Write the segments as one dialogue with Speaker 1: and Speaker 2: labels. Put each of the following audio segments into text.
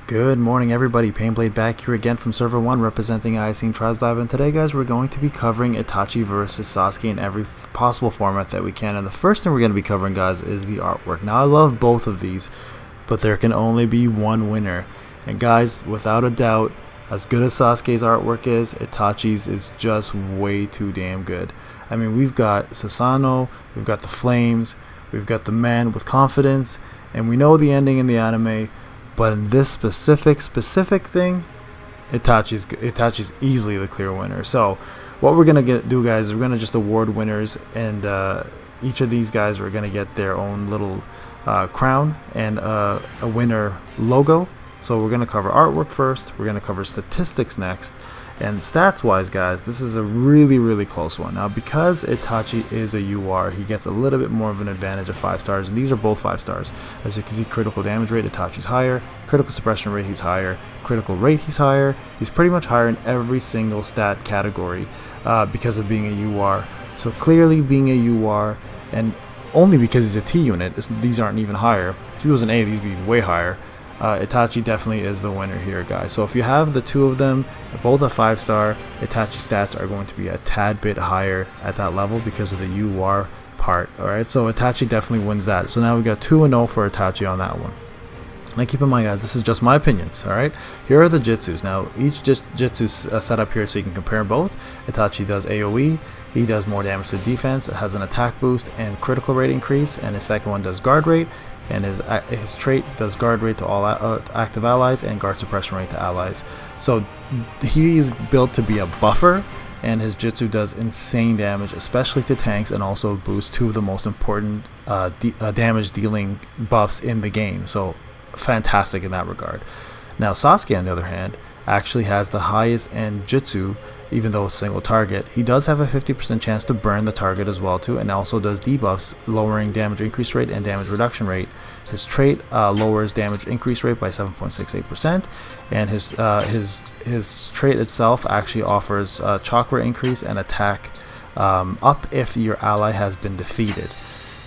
Speaker 1: Good morning everybody, Payneblade back here again from server 1 representing Icing Tribes Live, and today guys we're going to be covering Itachi versus Sasuke in every possible format that we can. And the first thing we're going to be covering guys is the artwork. Now I love both of these, but there can only be one winner. And guys, without a doubt, as good as Sasuke's artwork is, Itachi's is just way too damn good. I mean, we've got Susano'o, we've got the flames, we've got the man with confidence, and we know the ending in the anime. But in this specific thing, Itachi's easily the clear winner. So what we're going to do, guys, is we're going to just award winners. And each of these guys are going to get their own little crown and a winner logo. So we're going to cover artwork first. We're going to cover statistics next. And stats-wise, guys, this is a really close one. Now, because Itachi is a UR, he gets a little bit more of an advantage of 5 stars, and these are both 5 stars. As you can see, critical damage rate, Itachi's higher. Critical suppression rate, he's higher. Critical rate, he's higher. He's pretty much higher in every single stat category because of being a UR. So clearly being a UR, and only because he's a T unit, these aren't even higher. If he was an A, these would be way higher. Itachi definitely is the winner here, guys. So if you have the two of them, both a 5-star, Itachi stats are going to be a tad bit higher at that level because of the UR part. Alright, so Itachi definitely wins that. So now we got 2-0 for Itachi on that one. Now keep in mind, guys, this is just my opinions. Alright, here are the jutsus. Now each jutsu set up here so you can compare both. Itachi does AoE. He does more damage to defense. It has an attack boost and critical rate increase, and his second one does guard rate. And his trait does guard rate to all active allies and guard suppression rate to allies. So he is built to be a buffer, and his jutsu does insane damage, especially to tanks, and also boosts 2 of the most important damage dealing buffs in the game. So fantastic in that regard. Now Sasuke, on the other hand, actually has the highest end jutsu. Even though a single target, he does have a 50% chance to burn the target as well too, and also does debuffs, lowering damage increase rate and damage reduction rate. His trait lowers damage increase rate by 7.68%, and his trait itself actually offers chakra increase and attack up if your ally has been defeated.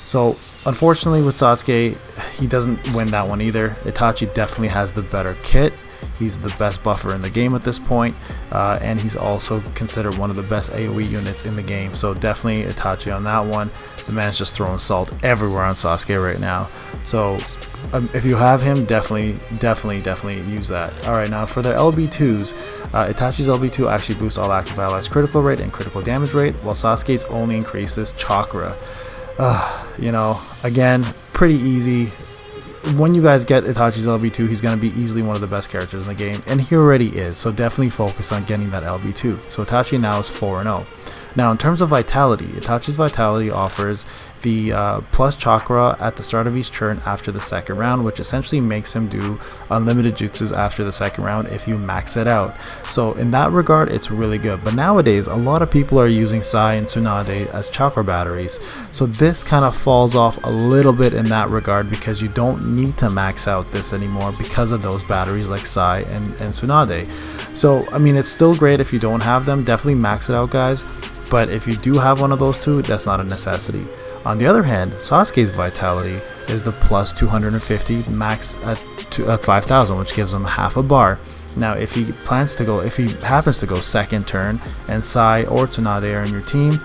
Speaker 1: So unfortunately with Sasuke, he doesn't win that one either. Itachi definitely has the better kit. He's the best buffer in the game at this point, and he's also considered one of the best AoE units in the game. So definitely Itachi on that one. The man's just throwing salt everywhere on Sasuke right now. So if you have him, definitely use that. Alright, now for the LB2s, Itachi's LB2 actually boosts all active allies critical rate and critical damage rate, while Sasuke's only increases chakra. You know, again, pretty easy. When you guys get Itachi's LB2, he's going to be easily one of the best characters in the game, and he already is, so definitely focus on getting that LB2. So Itachi now is 4-0. Now in terms of vitality, Itachi's vitality offers the plus chakra at the start of each turn after the second round, which essentially makes him do unlimited jutsus after the second round if you max it out. So in that regard, it's really good. But nowadays, a lot of people are using Sai and Tsunade as chakra batteries. So this kind of falls off a little bit in that regard, because you don't need to max out this anymore because of those batteries like Sai and Tsunade. So I mean, it's still great if you don't have them. Definitely max it out, guys. But if you do have one of those two, that's not a necessity. On the other hand, Sasuke's vitality is the plus 250 max at 5,000, which gives him half a bar. Now if he happens to go second turn and Sai or Tsunade are in your team,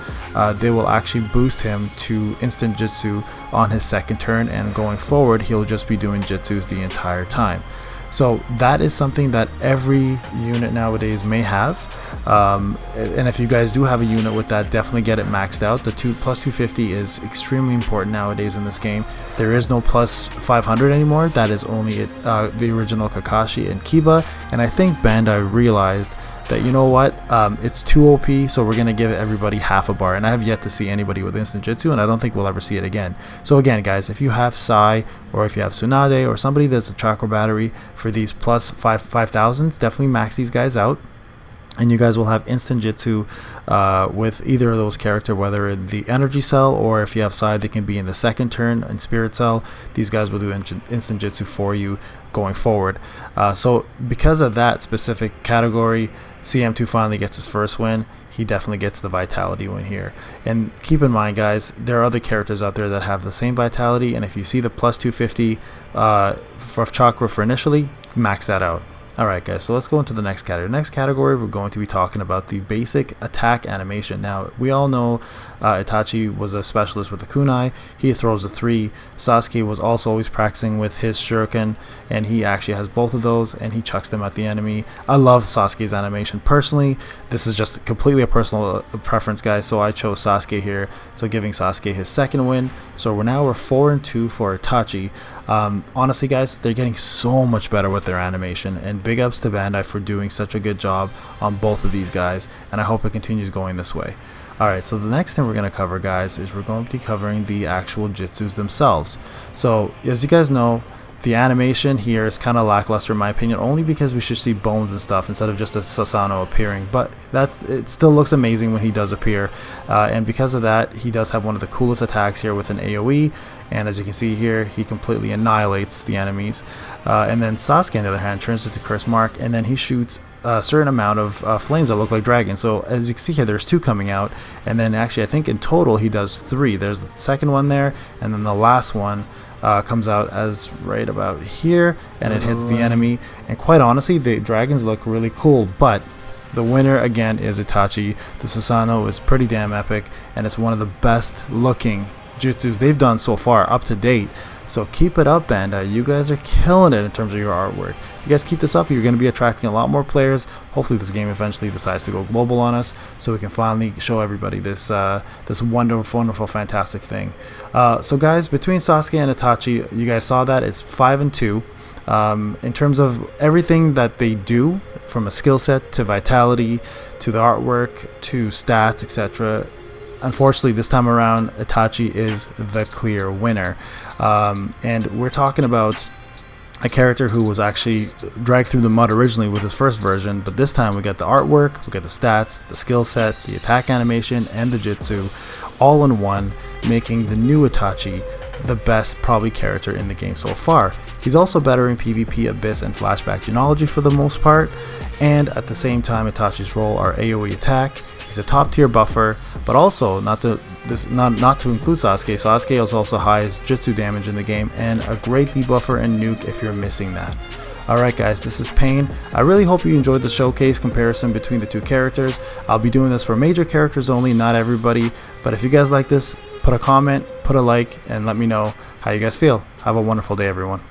Speaker 1: they will actually boost him to instant jutsu on his second turn, and going forward he'll just be doing jutsus the entire time. So that is something that every unit nowadays may have, and if you guys do have a unit with that, definitely get it maxed out. The plus 250 is extremely important nowadays in this game. There is no plus 500 anymore. That is only the original Kakashi and Kiba, and I think Bandai realized that, you know what, it's too OP, so we're gonna give everybody half a bar, and I have yet to see anybody with instant jutsu, and I don't think we'll ever see it again. So again, guys, if you have Sai or if you have Tsunade or somebody that's a chakra battery for these plus 5,000s, definitely max these guys out. and you guys will have instant jutsu with either of those character, whether in the energy cell, or if you have side, they can be in the second turn in spirit cell. These guys will do instant jutsu for you going forward. So because of that specific category, CM2 finally gets his first win. He definitely gets the vitality win here. And keep in mind, guys, there are other characters out there that have the same vitality, and if you see the plus 250 for chakra for initially, max that out. Alright guys, so let's go into the next category. Next category, we're going to be talking about the basic attack animation. Now, we all know Itachi was a specialist with the kunai. He throws a 3. Sasuke was also always practicing with his shuriken, and he actually has both of those, and he chucks them at the enemy. I love Sasuke's animation personally. This is just completely a personal preference, guys, so I chose Sasuke here, so giving Sasuke his second win. So we're 4-2 for Itachi. Honestly, guys, they're getting so much better with their animation, and big ups to Bandai for doing such a good job on both of these guys, and I hope it continues going this way. Alright, so the next thing we're going to cover, guys, is we're going to be covering the actual jutsus themselves. So, as you guys know, the animation here is kind of lackluster in my opinion, only because we should see bones and stuff instead of just a Susanoo appearing, but it still looks amazing when he does appear, and because of that, he does have one of the coolest attacks here with an AoE, and as you can see here, he completely annihilates the enemies. And then Sasuke, on the other hand, turns into Curse Mark, and then he shoots a certain amount of flames that look like dragons. So as you can see here, there's 2 coming out, and then actually I think in total he does 3. There's the second one there, and then the last one comes out as right about here, and it hits the enemy. And quite honestly, the dragons look really cool, but the winner again is Itachi. The Susanoo is pretty damn epic, and it's one of the best looking jutsus they've done so far up to date. So keep it up, Bandai. You guys are killing it in terms of your artwork. You guys keep this up, you're going to be attracting a lot more players. Hopefully this game eventually decides to go global on us, so we can finally show everybody this this wonderful, fantastic thing. So guys, between Sasuke and Itachi, you guys saw that it's 5-2. In terms of everything that they do, from a skill set to vitality to the artwork to stats, etc. Unfortunately, this time around, Itachi is the clear winner. And we're talking about a character who was actually dragged through the mud originally with his first version, but this time we got the artwork, we got the stats, the skill set, the attack animation, and the jutsu all in one, making the new Itachi the best probably character in the game so far. He's also better in PvP, Abyss, and Flashback Genealogy for the most part, and at the same time Itachi's role are AoE attack. He's a top tier buffer, but also not to include Sasuke. Sasuke is also highest jutsu damage in the game and a great debuffer and nuke if you're missing that. Alright guys, this is Payne. I really hope you enjoyed the showcase comparison between the two characters. I'll be doing this for major characters only, not everybody, but if you guys like this, put a comment, put a like, and let me know how you guys feel. Have a wonderful day, everyone.